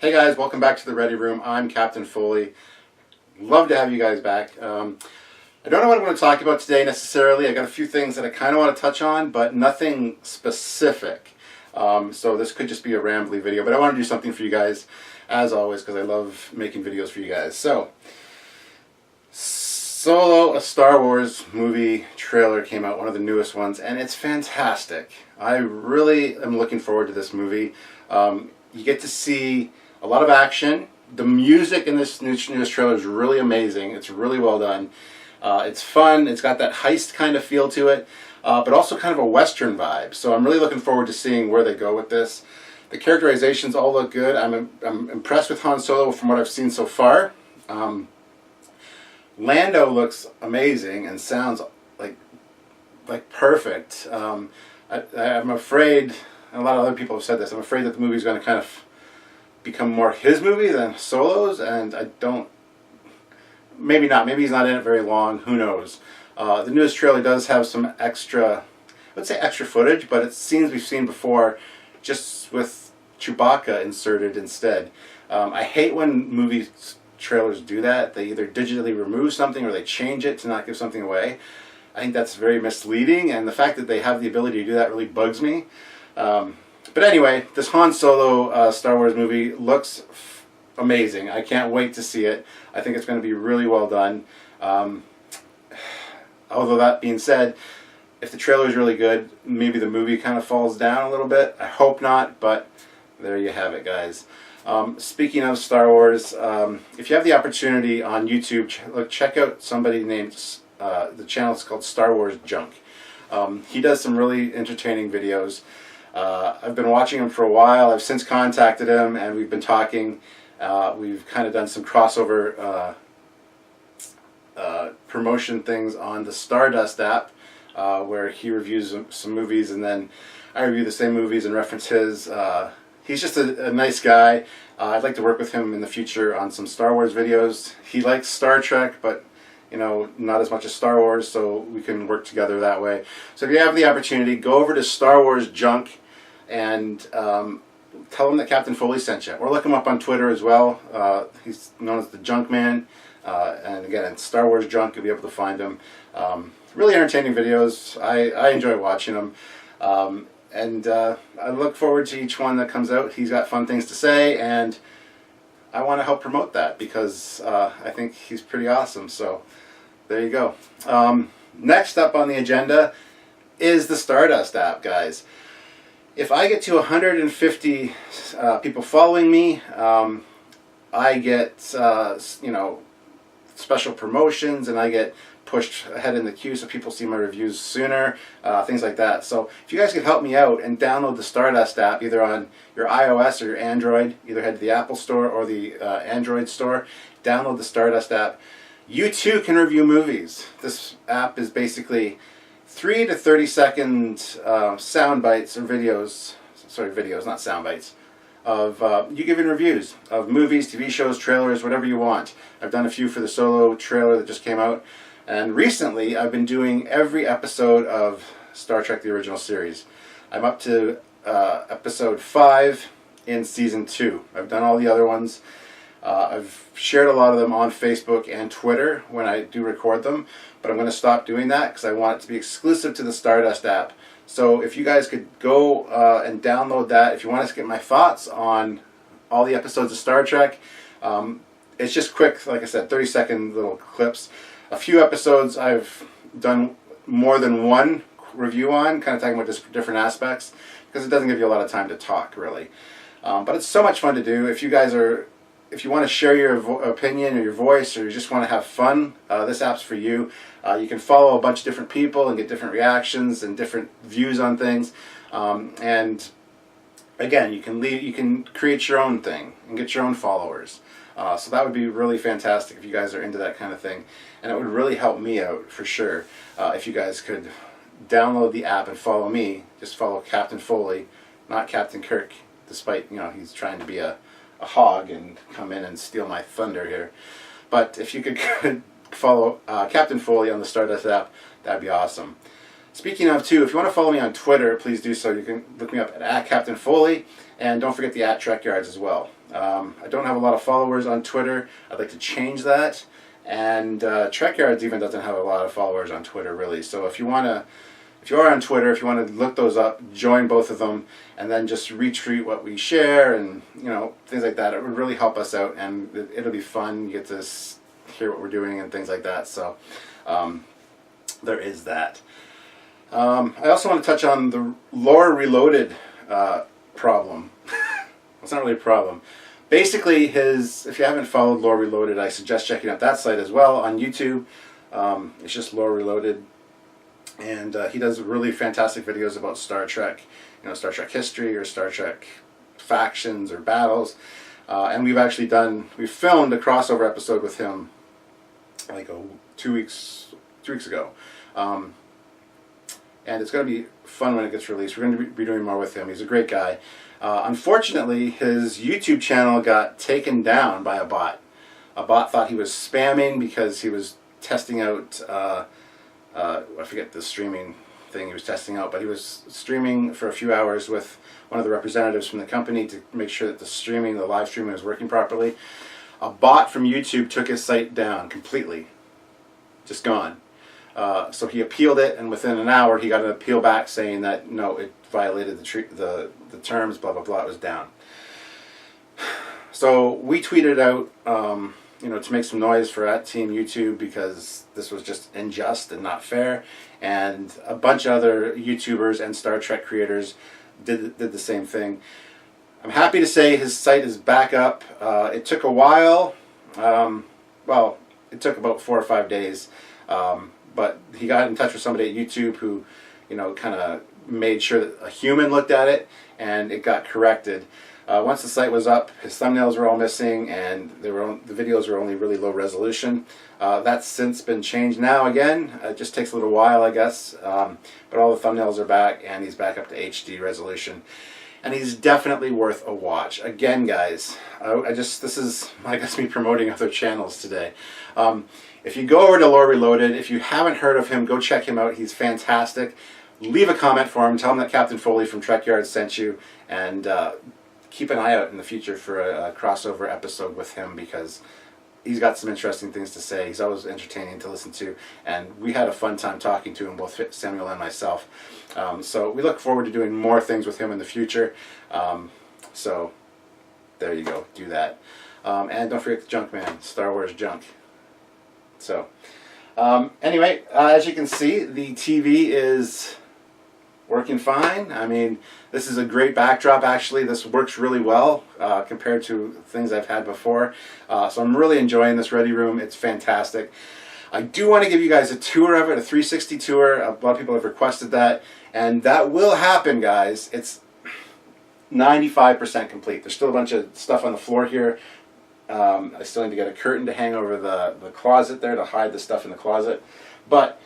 Hey guys, welcome back to the Ready Room. I'm Captain Foley. Love to have you guys back. I don't know what I'm going to talk about today necessarily. I got a few things that I kind of want to touch on, but nothing specific. So this could just be a rambly video, but I want to do something for you guys, as always, because I love making videos for you guys. So, Solo, a Star Wars movie trailer came out, one of the newest ones, and it's fantastic. I really am looking forward to this movie. You get to see a lot of action. The music in this newest trailer is really amazing. It's really well done. It's fun. It's got that heist kind of feel to it, but also kind of a Western vibe. So I'm really looking forward to seeing where they go with this. The characterizations all look good. I'm impressed with Han Solo from what I've seen so far. Lando looks amazing and sounds like perfect. I'm afraid, and a lot of other people have said this, I'm afraid that the movie's going to kind of become more his movie than Solo's, and I don't, maybe not, maybe he's not in it very long, who knows. The newest trailer does have some extra, I would say extra footage, but it's scenes we've seen before, just with Chewbacca inserted instead. I hate when movie trailers do that. They either digitally remove something or they change it to not give something away. I think that's very misleading, and the fact that they have the ability to do that really bugs me. But anyway, this Han Solo Star Wars movie looks amazing. I can't wait to see it. I think it's going to be really well done. Although that being said, if the trailer is really good, maybe the movie kind of falls down a little bit. I hope not, but there you have it, guys. Speaking of Star Wars, if you have the opportunity on YouTube, check out somebody named, the channel is called Star Wars Junk. He does some really entertaining videos. I've been watching him for a while. I've since contacted him and we've been talking. We've kind of done some crossover promotion things on the Stardust app, where he reviews some movies and then I review the same movies and reference his. He's just a nice guy. I'd like to work with him in the future on some Star Wars videos. He likes Star Trek, but you know, not as much as Star Wars, so we can work together that way. So if you have the opportunity, go over to Star Wars Junk and tell him that Captain Foley sent you. Or look him up on Twitter as well. He's known as the Junk Man. And again, it's Star Wars Junk. You'll be able to find him. Really entertaining videos. I enjoy watching them. And I look forward to each one that comes out. He's got fun things to say, and I want to help promote that because I think he's pretty awesome. So there you go. Next up on the agenda is the Stardust app, guys. If I get to 150 people following me, I get you know, special promotions, and I get pushed ahead in the queue so people see my reviews sooner, things like that. So if you guys could help me out and download the Stardust app either on your iOS or your Android, either head to the Apple Store or the Android Store, download the Stardust app. You too can review movies. This app is basically 3 to 30 second sound bites or videos, sorry, videos, not sound bites, of you giving reviews of movies, TV shows, trailers, whatever you want. I've done a few for the Solo trailer that just came out. And recently, I've been doing every episode of Star Trek The Original Series. I'm up to episode 5 in season 2. I've done all the other ones. I've shared a lot of them on Facebook and Twitter when I do record them, but I'm going to stop doing that because I want it to be exclusive to the Stardust app. So if you guys could go and download that, if you want to get my thoughts on all the episodes of Star Trek, it's just quick, like I said, 30-second little clips. A few episodes I've done more than one review on, kind of talking about just different aspects, because it doesn't give you a lot of time to talk, really. But it's so much fun to do. If you guys are, if you want to share your opinion or your voice, or you just want to have fun, this app's for you. You can follow a bunch of different people and get different reactions and different views on things. And again, you can create your own thing and get your own followers. So that would be really fantastic if you guys are into that kind of thing. And it would really help me out for sure if you guys could download the app and follow me. Just follow Captain Foley, not Captain Kirk, despite, you know, he's trying to be a hog and come in and steal my thunder here. But if you could follow Captain Foley on the Stardust app, that'd be awesome. Speaking of, too, if you want to follow me on Twitter, please do so. You can look me up at Captain Foley, and don't forget the @Trekyards as well. I don't have a lot of followers on Twitter. I'd like to change that. And Trekyards even doesn't have a lot of followers on Twitter, really. So if you are on Twitter, if you want to look those up, join both of them, and then just retweet what we share and things like that. It would really help us out, and it'll be fun. You get to hear what we're doing and things like that. So there is that. I also want to touch on the Lore Reloaded problem. It's not really a problem. Basically, if you haven't followed Lore Reloaded, I suggest checking out that site as well on YouTube. It's just Lore Reloaded, and he does really fantastic videos about Star Trek, Star Trek history or Star Trek factions or battles. And we've filmed a crossover episode with him like 2 weeks ago. And it's going to be fun when it gets released. We're going to be doing more with him. He's a great guy. Unfortunately, his YouTube channel got taken down by a bot. A bot thought he was spamming because he was testing out, I forget the streaming thing he was testing out, but he was streaming for a few hours with one of the representatives from the company to make sure that the live streaming was working properly. A bot from YouTube took his site down completely. Just gone. So he appealed it, and within an hour he got an appeal back saying that no, it violated the terms, blah blah blah, it was down. So we tweeted out, to make some noise for Team YouTube, because this was just unjust and not fair, and a bunch of other YouTubers and Star Trek creators did the same thing. I'm happy to say his site is back up. It took a while. Well, it took about 4 or 5 days. But he got in touch with somebody at YouTube who, kind of made sure that a human looked at it, and it got corrected. Once the site was up, his thumbnails were all missing, and the videos were only really low resolution. That's since been changed now again. It just takes a little while, I guess. But all the thumbnails are back, and he's back up to HD resolution. And he's definitely worth a watch. Again, guys, this is, I guess, me promoting other channels today. If you go over to Lore Reloaded, if you haven't heard of him, go check him out. He's fantastic. Leave a comment for him. Tell him that Captain Foley from Trekyards sent you. And keep an eye out in the future for a crossover episode with him, because he's got some interesting things to say. He's always entertaining to listen to. And we had a fun time talking to him, both Samuel and myself. So we look forward to doing more things with him in the future. So there you go. Do that. And don't forget the Junk Man, Star Wars Junk. So, anyway, as you can see, the TV is working fine. I mean, this is a great backdrop, actually. This works really well compared to things I've had before. So I'm really enjoying this ready room. It's fantastic. I do want to give you guys a tour of it, a 360 tour. A lot of people have requested that, and that will happen, guys. It's 95% complete. There's still a bunch of stuff on the floor here. I still need to get a curtain to hang over the closet there to hide the stuff in the closet. But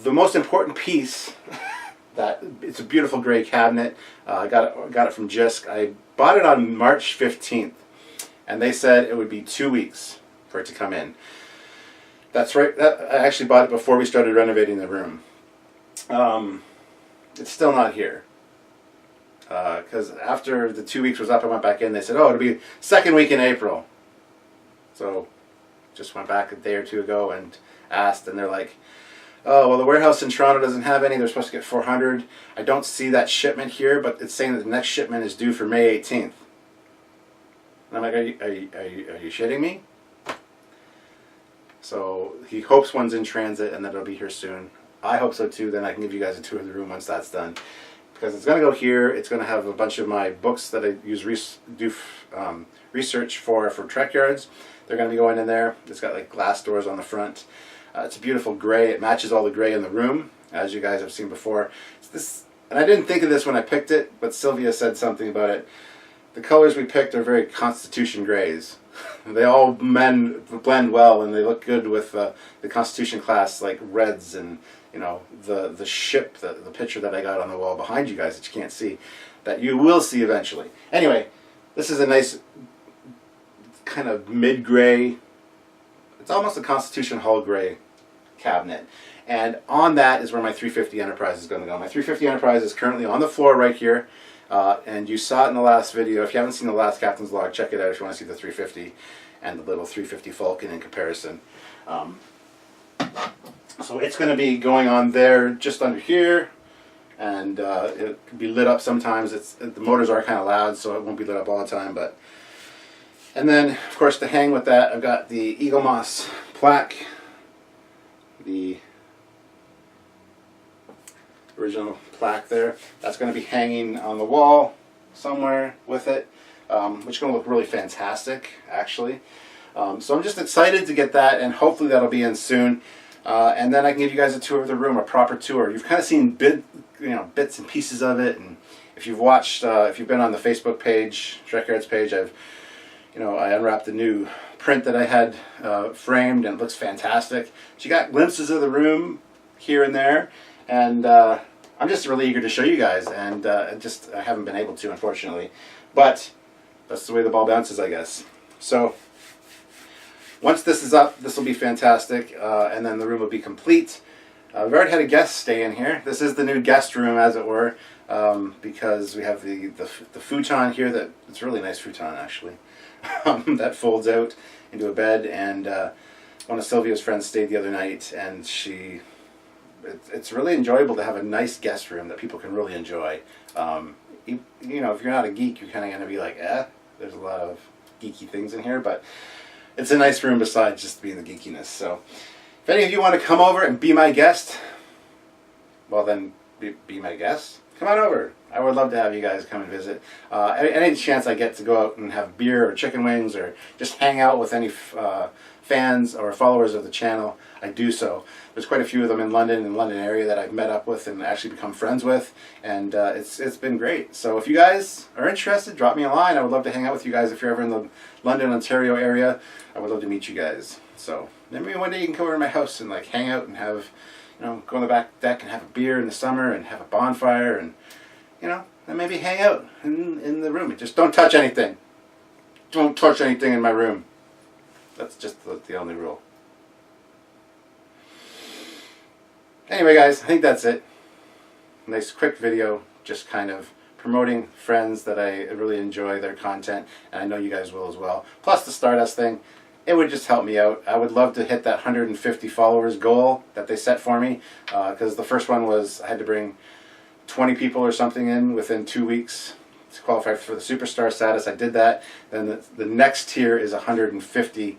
the most important piece, it's a beautiful gray cabinet. I got it from Jisk. I bought it on March 15th, and they said it would be 2 weeks for it to come in. That's right. I actually bought it before we started renovating the room. It's still not here. Because after the 2 weeks was up, I went back in. They said, oh, it'll be second week in April. So just went back a day or two ago and asked, and they're like, oh, well, the warehouse in Toronto doesn't have any. They're supposed to get 400. I don't see that shipment here, but it's saying that the next shipment is due for May 18th. And I'm like, are you shitting me? So he hopes one's in transit and that it'll be here soon. I hope so too. Then I can give you guys a tour of the room once that's done. Because it's going to go here. It's going to have a bunch of my books that I do research for Trekyards. They're going to be going in there. It's got like glass doors on the front. It's a beautiful gray. It matches all the gray in the room, as you guys have seen before. And I didn't think of this when I picked it, but Sylvia said something about it. The colors we picked are very Constitution grays. They all blend well, and they look good with the Constitution class, like reds and the ship, the picture that I got on the wall behind you guys that you can't see, that you will see eventually. Anyway, this is a nice kind of mid-gray. It's almost a Constitution Hall gray cabinet. And on that is where my 350 Enterprise is going to go. My 350 Enterprise is currently on the floor right here. And you saw it in the last video. If you haven't seen the last Captain's Log, check it out if you want to see the 350 and the little 350 Falcon in comparison. So it's going to be going on there just under here, and it can be lit up sometimes. The motors are kind of loud, so it won't be lit up all the time. And then, of course, to hang with that, I've got the Eagle Moss plaque, the original plaque there. That's going to be hanging on the wall somewhere with it, which is going to look really fantastic, actually. So I'm just excited to get that, and hopefully that'll be in soon. And then I can give you guys a tour of the room, a proper tour. You've kind of seen bits and pieces of it, and if you've watched, if you've been on the Facebook page, Trekyards page, I unwrapped the new print that I had framed, and it looks fantastic. So you got glimpses of the room here and there, and I'm just really eager to show you guys, and I haven't been able to, unfortunately. But that's the way the ball bounces, I guess. So once this is up, this will be fantastic, and then the room will be complete. We've already had a guest stay in here. This is the new guest room, as it were, because we have the futon here. It's a really nice futon, actually. That folds out into a bed, and one of Sylvia's friends stayed the other night, and it's really enjoyable to have a nice guest room that people can really enjoy. If you're not a geek, you're kind of going to be like, there's a lot of geeky things in here, but it's a nice room besides just being the geekiness. So if any of you want to come over and be my guest, well then, be my guest. Come on over. I would love to have you guys come and visit. Any chance I get to go out and have beer or chicken wings or just hang out with any fans or followers of the channel, I do so. There's quite a few of them in London and London area that I've met up with and actually become friends with, and it's been great. So if you guys are interested, drop me a line. I would love to hang out with you guys if you're ever in the London, Ontario area. I would love to meet you guys. So maybe one day you can come over to my house and like hang out and have, go on the back deck and have a beer in the summer and have a bonfire and, and maybe hang out in the room. Just don't touch anything. Don't touch anything in my room. That's just the only rule. Anyway, guys, I think that's it. Nice quick video, just kind of promoting friends that I really enjoy their content, and I know you guys will as well. Plus the Stardust thing, it would just help me out. I would love to hit that 150 followers goal that they set for me, because the first one was I had to bring 20 people or something in within 2 weeks to qualify for the superstar status. I did that. Then the next tier is 150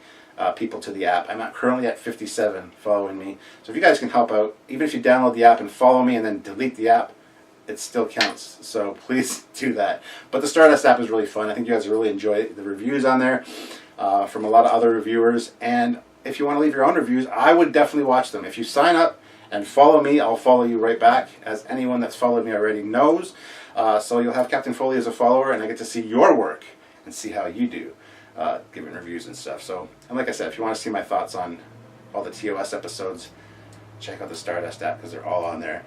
people to the app. I'm currently at 57 following me. So if you guys can help out, even if you download the app and follow me and then delete the app, it still counts. So please do that. But the Stardust app is really fun. I think you guys really enjoy the reviews on there from a lot of other reviewers. And if you want to leave your own reviews, I would definitely watch them. If you sign up and follow me, I'll follow you right back, as anyone that's followed me already knows. So you'll have Captain Foley as a follower, and I get to see your work and see how you do, giving reviews and stuff. So, and like I said, if you want to see my thoughts on all the TOS episodes, check out the Stardust app, because they're all on there.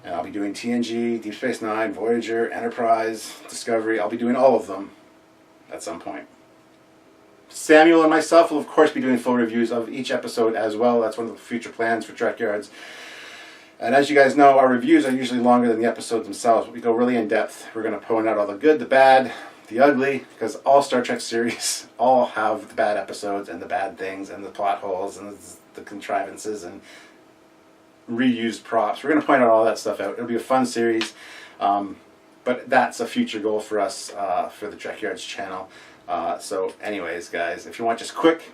And I'll be doing TNG, Deep Space Nine, Voyager, Enterprise, Discovery. I'll be doing all of them at some point. Samuel and myself will, of course, be doing full reviews of each episode as well. That's one of the future plans for Trekyards. And as you guys know, our reviews are usually longer than the episodes themselves, but we go really in depth. We're going to point out all the good, the bad, the ugly, because all Star Trek series all have the bad episodes and the bad things and the plot holes and the contrivances and reused props. We're going to point out all that stuff out. It'll be a fun series, but that's a future goal for us for the Trekyards channel. So anyways, guys, if you want just quick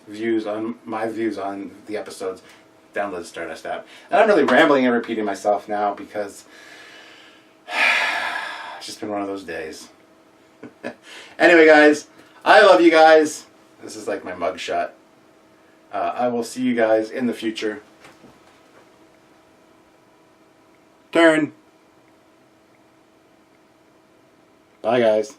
views on my views on the episodes, download the Stardust app. And I'm really rambling and repeating myself now because it's just been one of those days. Anyway, guys, I love you guys. This is like my mugshot. I will see you guys in the future. Turn. Bye, guys.